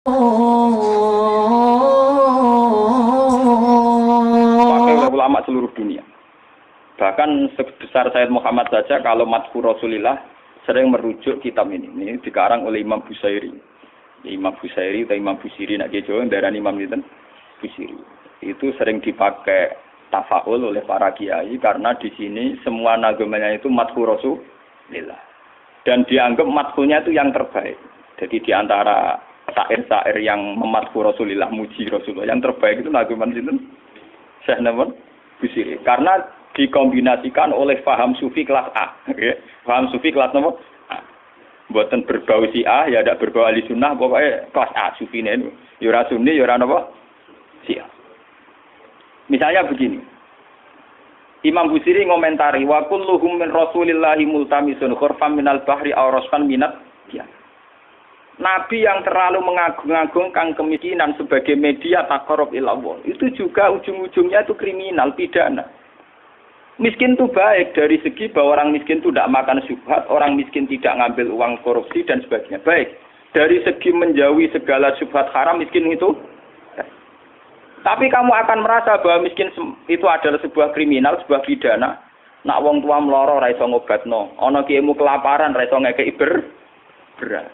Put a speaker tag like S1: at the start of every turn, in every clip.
S1: Pakai oleh ulama seluruh dunia. Bahkan sebesar Sayyid Muhammad saja kalau Madhur Rasulillah sering merujuk kitab ini. Ini dikarang oleh Imam Busairi. Imam Busairi atau Imam Busiri nak Jawa darah Imam itu Busiri. Itu sering dipakai tafaul oleh para kiai karena di sini semua nagamanya itu Madhur Rasulillah. Dan dianggap madhunya itu yang terbaik. Jadi di antara syair-syair yang memadhu Rasulillah, muji Rasulullah, yang terbaik itu naguman itu Syekh Namun Busiri. Karena dikombinasikan oleh faham sufi kelas A. Okay? Faham sufi kelas nomor A. Buatan berbau Syiah, ya ada berbau ahli sunnah, pokoknya kelas A sufi ini. Yura sunni, yura apa? Syiah. Misalnya begini. Imam Busiri ngomentari wa kulluhum min Rasulillahi multamisun khurfam minal bahri aw rasfan minat ya. Nabi yang terlalu mengagung-agungkan kemiskinan sebagai media taqarrub ila Allah itu juga ujung-ujungnya itu kriminal pidana. Miskin itu baik dari segi bahwa orang miskin itu tidak makan syubhat, orang miskin tidak ngambil uang korupsi dan sebagainya. Baik. Dari segi menjauhi segala syubhat haram miskin itu tapi kamu akan merasa bahwa miskin itu adalah sebuah kriminal, sebuah pidana. Nak wong tua meloro ra iso ngobatno, ana kiaimu kelaparan ra iso ngekeki beras.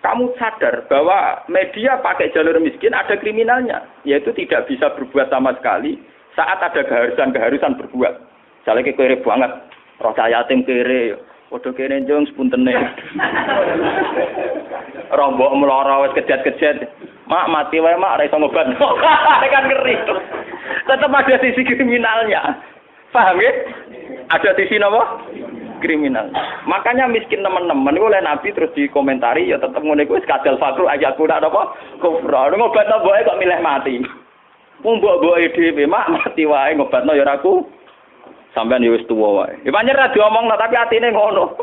S1: Kamu sadar bahwa media pakai jalur miskin ada kriminalnya, yaitu tidak bisa berbuat sama sekali saat ada keharusan berbuat. Misalnya kere banget, rasa yatim kere, padha kene njung sepuntene. Rombok meloro wis kejet-kejet. Mak mati wae mak ora iso ngobat. Kan ngeri. Tetap ada sisi kriminalnya. Paham ya? Ada sisi napa? Kriminal. Makanya miskin teman-teman oleh Nabi terus dikomentari ya tetep ngene kuwi kadal fakru ayatku ndak apa? Kufra. Ngobatno mboke kok milih mati. Wong mbok-mboke dhewe mak mati wae ngobatno ya ora aku. Sampeyan ya wis tuwa wae. Ya pancen ra diomongno tapi atine ngono.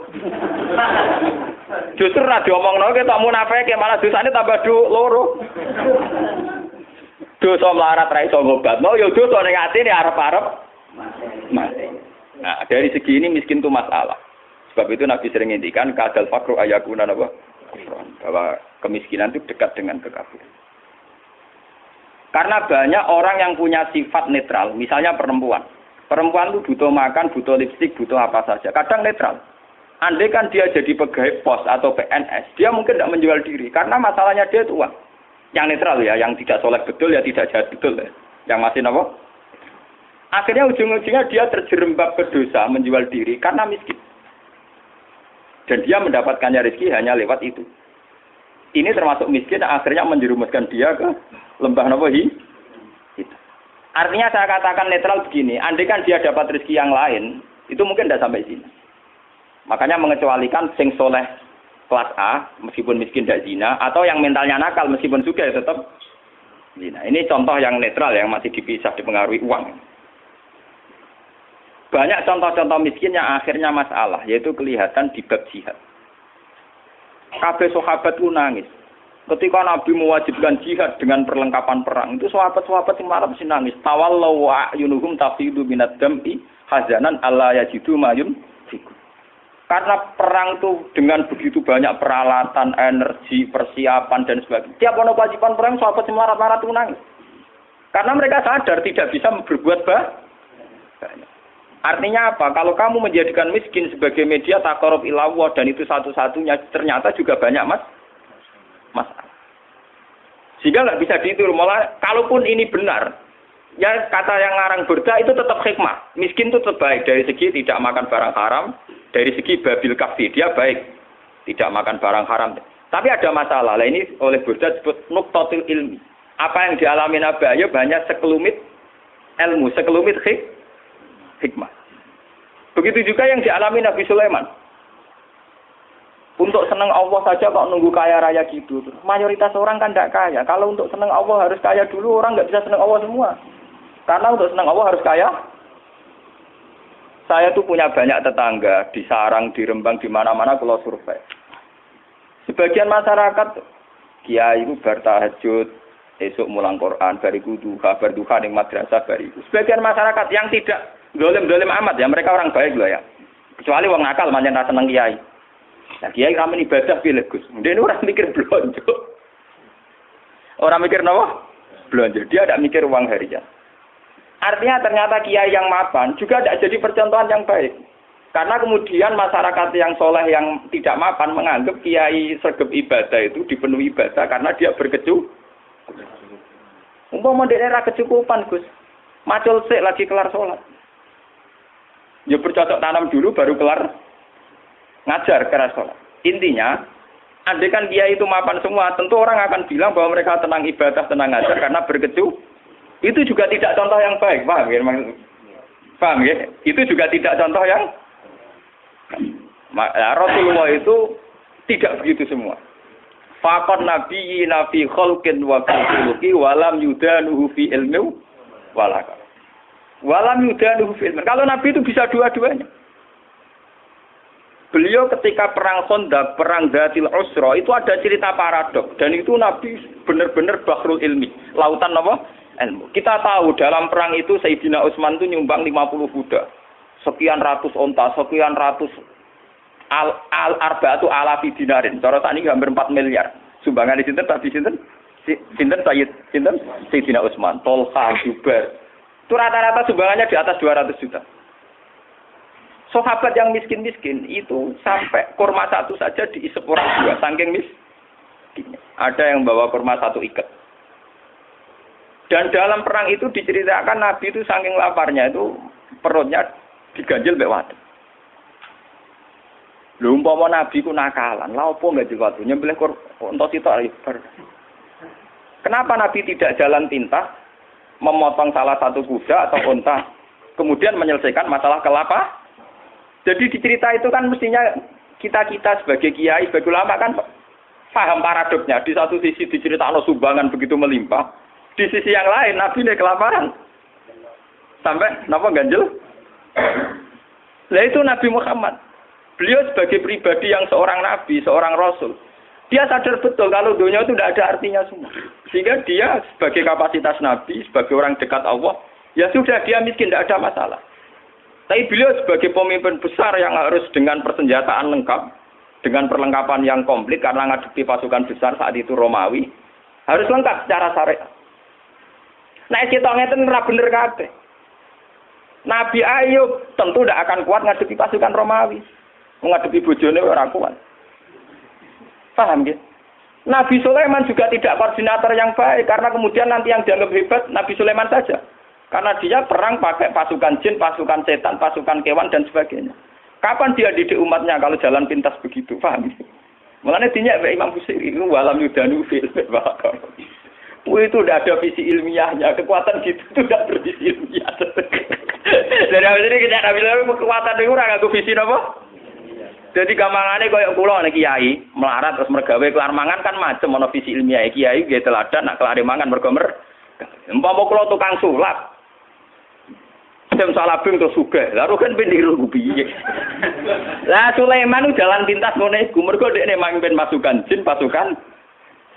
S1: Justru ra diomongno ketok munafike malah dosane tambah loro. Dosa melarat ra iso ngobatno ya dosa ning atine arep-arep mati. Nah, dari segi ini miskin itu masalah. Sebab itu Nabi sering ngendikan kadal fakru ayakuna apa? Bahwa kemiskinan itu dekat dengan kekafiran. Karena banyak orang yang punya sifat netral, misalnya perempuan. Perempuan itu butuh makan, butuh lipstik, butuh apa saja. Kadang netral. Andai kan dia jadi pegawai pos atau PNS, dia mungkin tidak menjual diri. Karena masalahnya dia itu uang. Yang netral ya, yang tidak soleh betul ya tidak jahat betul ya. Yang masih apa? Akhirnya ujung-ujungnya dia terjerembab ke dosa menjual diri karena miskin. Dan dia mendapatkannya rezeki hanya lewat itu. Ini termasuk miskin akhirnya menjerumuskan dia ke lembah nawahi. Artinya saya katakan netral begini, andai kan dia dapat rezeki yang lain, itu mungkin tidak sampai sini. Makanya mengecualikan sing soleh kelas A, meskipun miskin tidak zina, atau yang mentalnya nakal meskipun juga tetap zina. Ini contoh yang netral yang masih dipisah dipengaruhi uang. Banyak contoh-contoh miskin yang akhirnya masalah, yaitu kelihatan di bab jihad. Kabeh sahabat itu nangis. Ketika Nabi mewajibkan jihad dengan perlengkapan perang, itu sahabat-sahabat yang marah mesti nangis. Tawallau wa ayunuhum tafidu minad dam'i hazanan alla yajidu mayun fikum. Karena perang itu dengan begitu banyak peralatan, energi, persiapan dan sebagainya. Tiap ono kewajiban perang sahabat yang marah-marah itu nangis. Karena mereka sadar tidak bisa berbuat banyak. Artinya apa? Kalau kamu menjadikan miskin sebagai media taqarrub ila Allah dan itu satu-satunya ternyata juga banyak masalah. Sehingga nggak bisa diatur. Malah kalaupun ini benar, ya kata yang ngarang Burda itu tetap hikmah. Miskin itu tetap baik dari segi tidak makan barang haram, dari segi babil kafi dia baik, tidak makan barang haram. Tapi ada masalah. Lah ini oleh Burda disebut nuqtatul ilmi. Apa yang dialami Nabi Ayub hanya sekelumit ilmu, sekelumit hikmah. Begitu juga yang dialami Nabi Sulaiman. Untuk senang Allah saja kok nunggu kaya raya gitu. Mayoritas orang kan tidak kaya. Kalau untuk senang Allah harus kaya dulu, orang nggak bisa senang Allah semua. Karena untuk senang Allah harus kaya. Saya tuh punya banyak tetangga di Sarang, di Rembang, di mana-mana kalau survei. Sebagian masyarakat, kiai itu bertahajud, esok mulang Quran, bariku duha, berduha di madrasah bariku. Sebagian masyarakat yang tidak dolim-dolim amat ya, mereka orang baik loh ya. Kecuali wong nakal manjen ra seneng kiai. Nah, kiai ramen ibadah pilih Gus. Ndene ora mikir blonjo. Orang mikir napa? Belanja. Dia tidak mikir uang harian. Artinya ternyata kiai yang mapan juga tidak jadi percontohan yang baik. Karena kemudian masyarakat yang soleh yang tidak mapan menganggap kiai sergap ibadah itu dipenuhi ibadah karena dia berkecukupan. Umpama daerah kecukupan, Gus. Macul sik lagi kelar sholat. Ya bercocok tanam dulu baru kelar ngajar kelar sholat. Intinya, andai kan kiai itu mapan semua, tentu orang akan bilang bahwa mereka tenang ibadah, tenang ngajar karena berkecukupan. Itu juga tidak contoh yang baik, paham ya? Paham ya? Itu juga tidak contoh yang Rasulullah itu tidak begitu semua. Faqad nabiyina fi khalqin wa khuluqi walam yudanuhu fi ilmi walaka. Walam yudanuhu fi ilmi. Kalau Nabi itu bisa dua-duanya. Beliau ketika perang Khandaq, perang Dzatil Usra itu ada cerita paradok dan itu Nabi benar-benar bahrul ilmi, lautan apa? Ilmu. Kita tahu dalam perang itu Sayyidina Utsman itu nyumbang 50 kuda. Sekian ratus onta, sekian ratus arba'atu alafi dinarin. Cara tadi hampir 4 miliar. Sumbangan di sinten tadi sinten? Sinten Sayyidina Utsman, Tolha, Zubair. Itu rata-rata sumbangannya di atas 200 juta. Sahabat yang miskin-miskin itu sampai kurma satu saja diisep orang dua, saking miskin. Ada yang bawa kurma satu ikat. Dan dalam perang itu diceritakan Nabi itu saking laparnya itu perutnya diganjel mbek watu. Lho umpama Nabi ku nakalan, lha opo ganjel watu nyembelih unta sitok ribar. Kenapa Nabi tidak jalan pintas memotong salah satu kuda atau unta kemudian menyelesaikan masalah kelapa? Jadi dicerita itu kan mestinya kita sebagai kiai, sebagai ulama kan paham paradoknya. Di satu sisi diceritakan sumbangan begitu melimpah. Di sisi yang lain, Nabi ini kelaparan. Sampai, kenapa ganjel? Nah itu Nabi Muhammad. Beliau sebagai pribadi yang seorang Nabi, seorang Rasul. Dia sadar betul kalau dunia itu tidak ada artinya semua. Sehingga dia sebagai kapasitas Nabi, sebagai orang dekat Allah, ya sudah dia miskin, tidak ada masalah. Tapi beliau sebagai pemimpin besar yang harus dengan persenjataan lengkap, dengan perlengkapan yang komplit, karena ngadepi pasukan besar saat itu Romawi, harus lengkap secara syariat. Nah, kita ngeten ora bener kabeh. Nabi Ayub tentu tidak akan kuat ngadepi pasukan Romawi. Mengadepi bojone ora kuat. Paham ya? Nabi Sulaiman juga tidak koordinator yang baik karena kemudian nanti yang dianggap hebat Nabi Sulaiman saja. Karena dia perang pakai pasukan jin, pasukan setan, pasukan kewan dan sebagainya. Kapan dia didik umatnya kalau jalan pintas begitu? Paham ya? Mulane dinyak Imam Busiri itu walam yudanu fil bakar. Itu udah ada visi ilmiahnya, kekuatan gitu itu udah bervisi ilmiah. Dari awal ini kita Nabi kekuatan itu orang aku visi apa? Jadi gampangane koyo kula nek kiai melarat terus mergawe kelar mangan kan macam ana visi ilmiah kiai nggih teladan nak kelare mangan mergo umpama kula tukang sulap. Sem salabing terus sugih. Lha kan pindiru piye? Lah Sulaiman jalan pintas ngene iku mergo dekne mamimpin pasukan jin, pasukan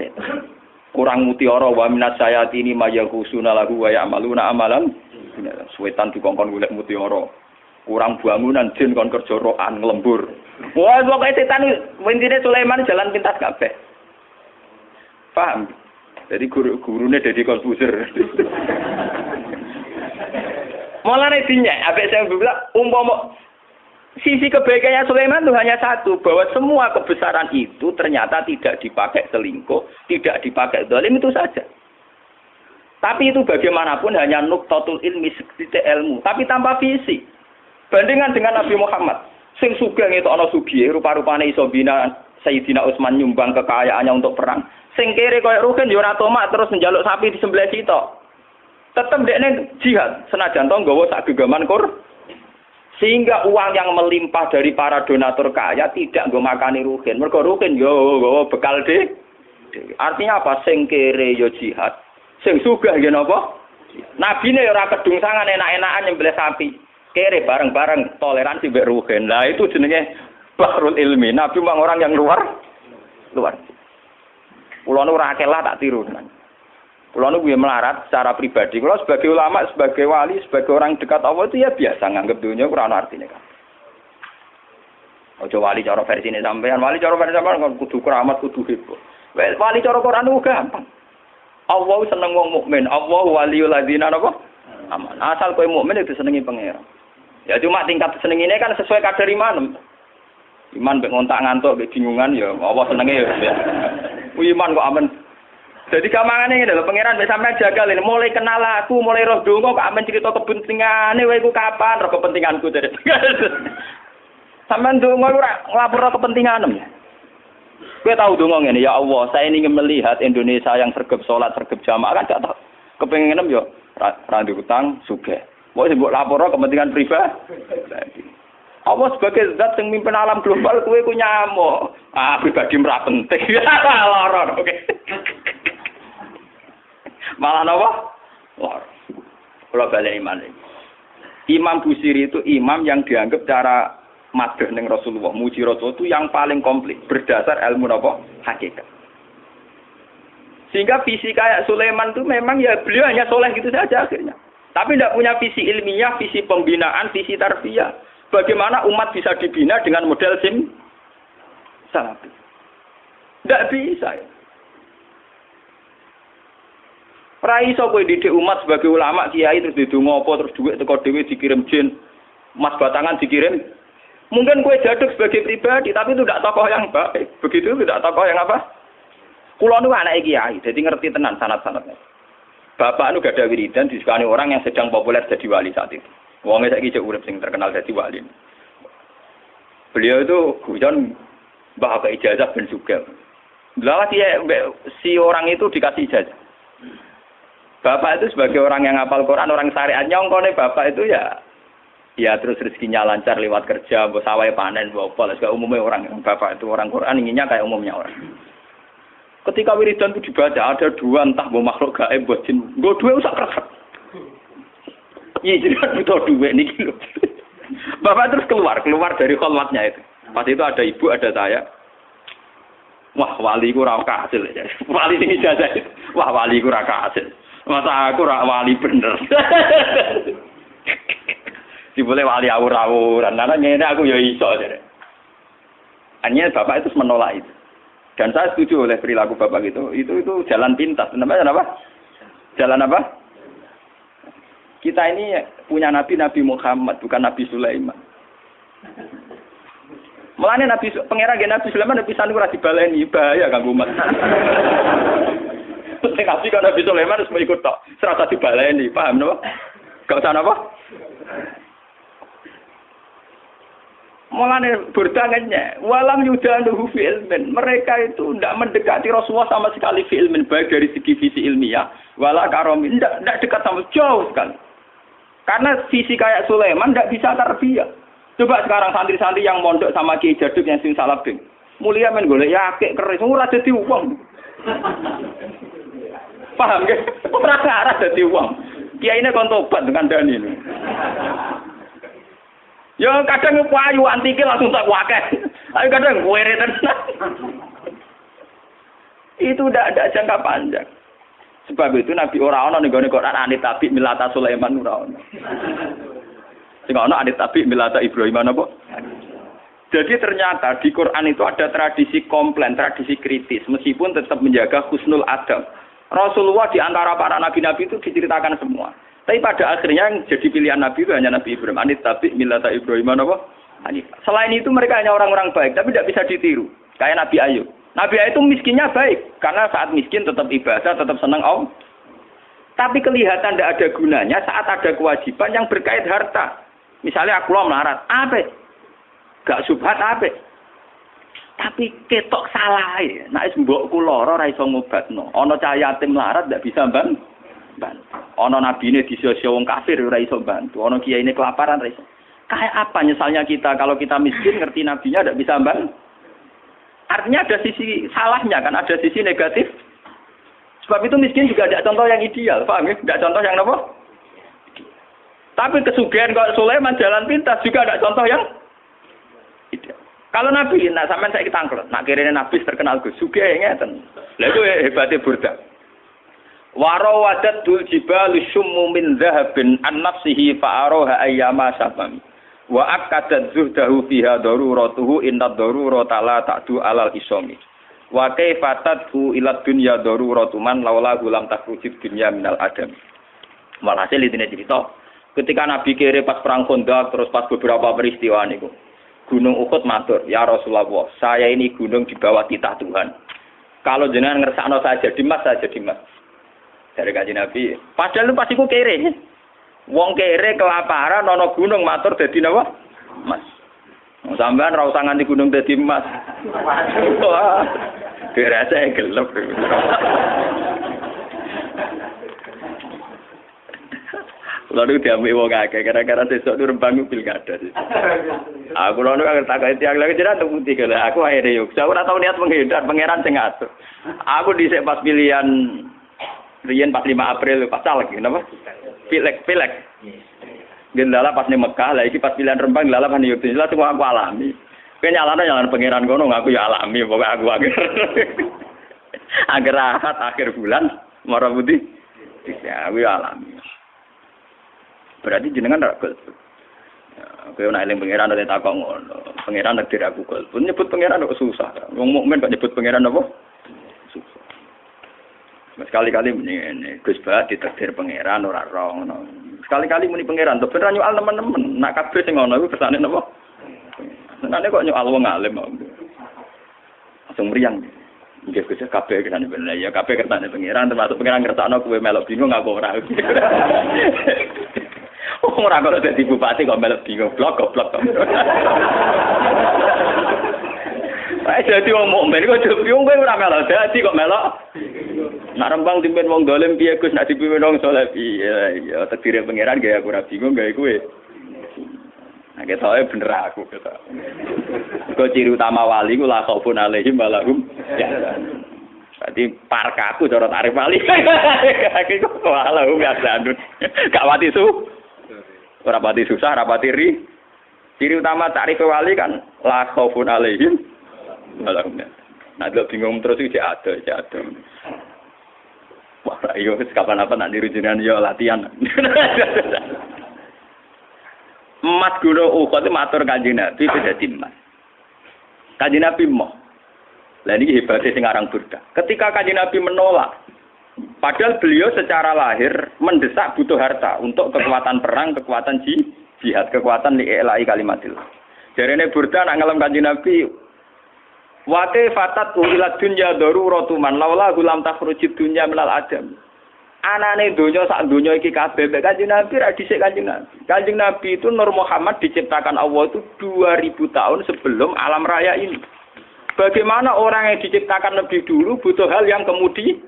S1: setan. Kurang mutiara wa minas sayatini mayaghusuna lahu wa ya'maluna amalan setan dikongkon golek mutiara. Kurang bangunan jin kon kerja rokan nglembur. Wah, pokoke setan intine Sulaiman jalan pintas kabeh. Paham? Jadi gurune Deddy Corbuzier. Mulane dinyek, apik saya bilang umpama sisi kebaikannya Sulaiman itu hanya satu, bahwa semua kebesaran itu ternyata tidak dipakai selingkuh, tidak dipakai zalim itu saja. Tapi itu bagaimanapun hanya nuqtatul ilmi, titik ilmu, tapi tanpa visi. Bandingan dengan Nabi Muhammad, sing sugih ngetokno sugih, rupa-rupane iso bina Sayyidina Utsman nyumbang kekayaannya untuk perang. Sing kere koyo Rukin yo ora tomak terus njaluk sapi disembelih sitok. Tetep dekne jihad, senajan to nggawa sak gegaman sehingga uang yang melimpah dari para donatur kaya tidak nggo makani Rukin. Mergo Rukin yo nggawa bekal de. Artinya apa? Sing kere yo jihad, sing sugih yen apa? Nabine ora kedungsangan enak-enakan nyembelih sapi. Kere bareng-bareng toleransi mbek Rukin. Lah itu jenenge bahrul ilmi. Nabi memang orang yang luar. Kulo nu ora akeh lah tak tiru. Kulo nu piye melarat secara pribadi. Kulo sebagai ulama, sebagai wali, sebagai orang dekat Allah itu ya biasa nganggep dunia ora ana artine kan. Ojo wali cara versine sampean, wali cara versi sampean kudu keramat, kudu heboh. Wali cara Quran itu gampang. Allah seneng wong mukmin. Allah waliyul ladzina napa? Aman. Asal kowe mukmin itu senengi pangeran. Ya cuma tingkat seneng ini kan sesuai kadar iman. Iman mbek ngontak ngantuk mbek bingungan ya Allah senenge ya. Iman kok aman. Jadi kamangane ngene lho pangeran mbek sampean jagal ini mulai kenal aku, mulai roh donga kok amen cerita kepentingane kowe iku kapan roh kepentinganku dari. Sampeyan donga ora nglapor kepentinganem. Kowe tahu donga ngene ya Allah, saya ingin melihat Indonesia yang sergap salat, sergap jamaah kan gak tahu. Kepengenem yo ra utang sugih. Mau mbok lapor kepentingan pribadi. Allah sebagai zat yang mimpin alam global kowe ku nyamuk. Pribadi ora penting. Loro oke. Malah napa? Loro. Kalau balik iman ini. Imam Busiri itu imam yang dianggap cara madhah ning Rasulullah, muji Rasul itu yang paling komplit berdasar ilmu napa? Hakikat. Sehingga visi kayak Sulaiman itu memang ya beliau hanya soleh gitu saja akhirnya. Tapi tidak punya visi ilmiah, visi pembinaan, visi tarbiyah. Bagaimana umat bisa dibina dengan model salafi. Tidak bisa ya. Rai iso kowe didik umat sebagai ulama kiai terus didonga apa terus duit teko dhewe dikirim jin, emas batangan dikirim. Mungkin kowe jaduk sebagai pribadi tapi itu tidak tokoh yang baik. Begitu tidak tokoh yang apa? Kula nu anake kiai, jadi ngerti tenan sanad-sanadnya. Bapak nu gak ada wiridan disukani orang yang sedang populer jadi wali saat itu. Wong saiki cek urip sing terkenal jadi wali. Beliau itu guyon mbah ijazah ben sugih. Lah si orang itu dikasih ijazah. Bapak itu sebagai orang yang hafal Quran, orang syariat nyongkone bapak itu ya terus rezekinya lancar lewat kerja, mbok sawah panen, mbok apa, segala umumnya orang bapak itu orang Quran inginnya kayak umumnya orang. Ketika wiridan itu dibaca ada dua entah mbok makhluk gaib mbok jin, mbok duwe usah kresek. Iya jadi kan butuh duit niki lho. Bapak terus keluar dari kholwatnya itu. Pas itu ada ibu, ada saya. Wah, wali ku ora kasil ya. Wali sing ijazah. Wah, wali ku ora kasil. Masa aku ora wali bener. Dibole wali awur-awuran. Karena ngene aku ya iso jare. Hanya bapak itu menolak itu. Dan saya setuju oleh perilaku bapak itu. Itu jalan pintas. Namanya apa? Jalan apa? Kita ini punya Nabi Muhammad, bukan Nabi Sulaiman. Mulane pangeran Nabi Sulaiman pisan ora dibaleni, bahaya kanggo umat. Sing Nabi kan Nabi Sulaiman harus ikut tok, serasa dibaleni, paham napa? Gak usah napa? Mulane berdangannya, walam yudanuhu fi ilmin. Mereka itu tidak mendekati Rasulullah sama sekali fi ilmin, baik dari segi visi ilmiah, wala karomin, tidak dekat sama jauh sekali. Karena visi kayak Sulaiman tidak bisa tarbiyah. Coba sekarang santri-santri yang mondok sama Kiai Jaduk yang sing salabing. Mulia men golek yakik keris, ora dadi wong. Paham nggih? Ora dadi wong. Kiyaine kon tobat dengan dani. Ya kadang payu antike langsung tak wakeh. Tapi kadang kuwere tenan. Itu tidak ada jangka panjang. Sebab itu Nabi ora ana ning gone Quran anit tabi milata Sulaiman ora ana. Sing ana anit tabi milata Ibrahim napa? Jadi ternyata di Quran itu ada tradisi komplain, tradisi kritis meskipun tetap menjaga husnul adab. Rasulullah di antara para nabi-nabi itu diceritakan semua. Tapi pada akhirnya yang jadi pilihan Nabi itu hanya Nabi Ibrahim. Anit tabi milata Ibrahim napa? Selain itu mereka hanya orang-orang baik tapi tidak bisa ditiru. Kayak Nabi Ayub. Nabi Ayub itu miskinnya baik, karena saat miskin tetap ibadah, tetap senang Allah. Tapi kelihatan tidak ada gunanya saat ada kewajiban yang berkait harta. Misalnya aku melarat, apa? Gak subhat apa? Tapi ketok salah ya. Nek mbokku lara ora iso ngobatno. Ana cah yatim melarat ndak bisa bantu. Ana nabine disio-sio wong kafir ora iso bantu. Ana kiyaine kelaparan ora iso. Kayak apa nyesalnya kita kalau kita miskin ngerti nabinya ndak bisa bantu? Artinya ada sisi salahnya kan, ada sisi negatif. Sebab itu miskin juga ada contoh yang ideal, paham ya? Tidak contoh yang apa? Tapi kesugihan kalau Sulaiman jalan pintas juga ada contoh yang ideal. Kalau Nabi, nah sampean saya ketangkel, nak kirene Nabi terkenal Gus sugih ngeten. Lah itu hebatnya Burda. Warawadat dul jibalu syummu min dhahabin an nafsihi fa'aroha ayyama sabam. Wa akadat zuhdahu fiha daruratuhu inna darurata la ta'du alal isomi. Wa kaifatatu ila dunya daruratuman laula gulam takrujid dunya minal adam. Walhasil intine cerita, ketika Nabi kere pas perang Khandaq terus pas beberapa peristiwa niku. Gunung Uhud matur, "Ya Rasulullah, saya ini gunung di bawah titah Tuhan. Kalau jenengan ngersakno saya jadi mas. Dari Kanjeng Nabi, padahal lu pasti ku kere. Wong kere kelaparan ana gunung matur dadi napa? Mas. Sampeyan ra usah nganti gunung dadi mas. Wah. Dirasa gelap. Lalu diambil wong akeh gara-gara sesuk nu rembang pilkada. Aku lalu kan tak tiang lagi jenengan temu tiga lah. Aku akhirnya yuk. Saya ora tau niat menghindar, pangeran sing ngatur. Aku dhisik pas pilihan riyen pas 5 April pas caleg napa? Pilek. Gendala pas ning Mekah, lah iki pas pilihan Rembang lala kan yo jelas semua aku alami. Kowe nyalano pangeran kono aku ya alami pokoke aku agar rahat akhir bulan mara putih. Ya aku ya alami. Berarti jenengan ra golput. Kowe nek eling pangeran nek takok ngono. Pangeran nek diraku golput. Nyebut pangeran kok susah. Wong mukmin kok nyebut pangeran apa? Susah. Sekali-kali ngene, Gus Bah ditakdir pangeran ora ro ngono. Sekali-kali muni pangeran, to ben ra nyual teman-teman. Nak kabeh sing ngono iku kersane napa? Senane kok nyual wong alim kok. Langsung mriyang. Nggih Gus kabeh kersane bener. Ya kabeh kersane pangeran termasuk pangeran ngertakno kowe melok bingung aku ora. Ora kok dadi bupati kok melok bingung goblok. Ae dadi wong mukmin kok bingung kowe ora melok dadi kok melok. Nak Rembang dipimpin wong dolim piye Gus nak dipimpin wong saleh piye. Ya takdire pangeran gaya aku ora bingung gawe kowe. Nah ketoke bener aku kata. Kok ciri utama wali ku la khaufun alaihim wa lahum yahzanun. Berarti parkaku cara tarif wali. Iki kok lahum yahzanun. Gak wati su. Ora pati susah, ora pati ri. Ciri utama takrif wali kan la khaufun alaihim wa lahum yahzanun. Nah, lo bingung terus iki ada. Wah, iyo kapan apa nak niru jenengan yo latihan. Emas gunung Uhud itu matur Kanjeng Nabi dadi emas. Kanjeng Nabi moh. Lah niki hebate sing aran Burda. Ketika Kanjeng Nabi menolak, padahal beliau secara lahir mendesak butuh harta untuk kekuatan perang, kekuatan jihad, kekuatan li'ilai kalimatillah. Jarene Burda nak ngelem Kanjeng Nabi, wa fatat ila dunya daruratuman laula gulam takhrujid dunya minal adam. Anane donya sak donya iki kabeh mek Kanjeng Nabi ra dhisik Kanjeng Nabi. Kanjeng Nabi itu Nur Muhammad diciptakan Allah itu 2000 tahun sebelum alam raya ini. Bagaimana orang yang diciptakan lebih dulu butuh hal yang kemudian.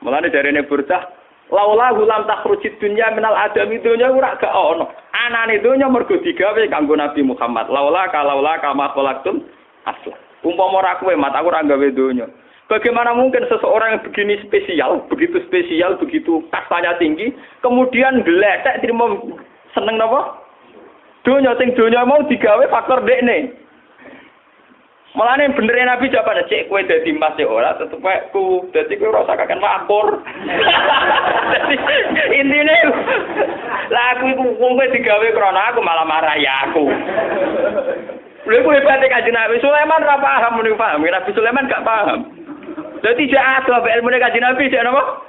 S1: Mulane jarene Burdah, laula gulam takhrujid dunya minal adam donya ora gak ono. Anane donya mergo digawe kanggo Nabi Muhammad. Laula kama khalaqtum asla. Umpama ora kowe mat aku ora gawe donya. Bagaimana mungkin seseorang yang begini spesial, begitu kastanya tinggi, kemudian geletek terima seneng napa? Donya mau digawe faktor dekne. Mulane bener Nabi jawabane cek kowe dadi emas ya ora tetep ku dadi kowe ora usah kaken makmur. Intine lah aku iku wong kowe digawe krana aku malah marahi aku. Lha kowe pate Kanjeng Nabi Sulaiman ra paham muni paham, Nabi Sulaiman gak paham. Dadi jek ada ilmu Kanjeng Nabi jek napa?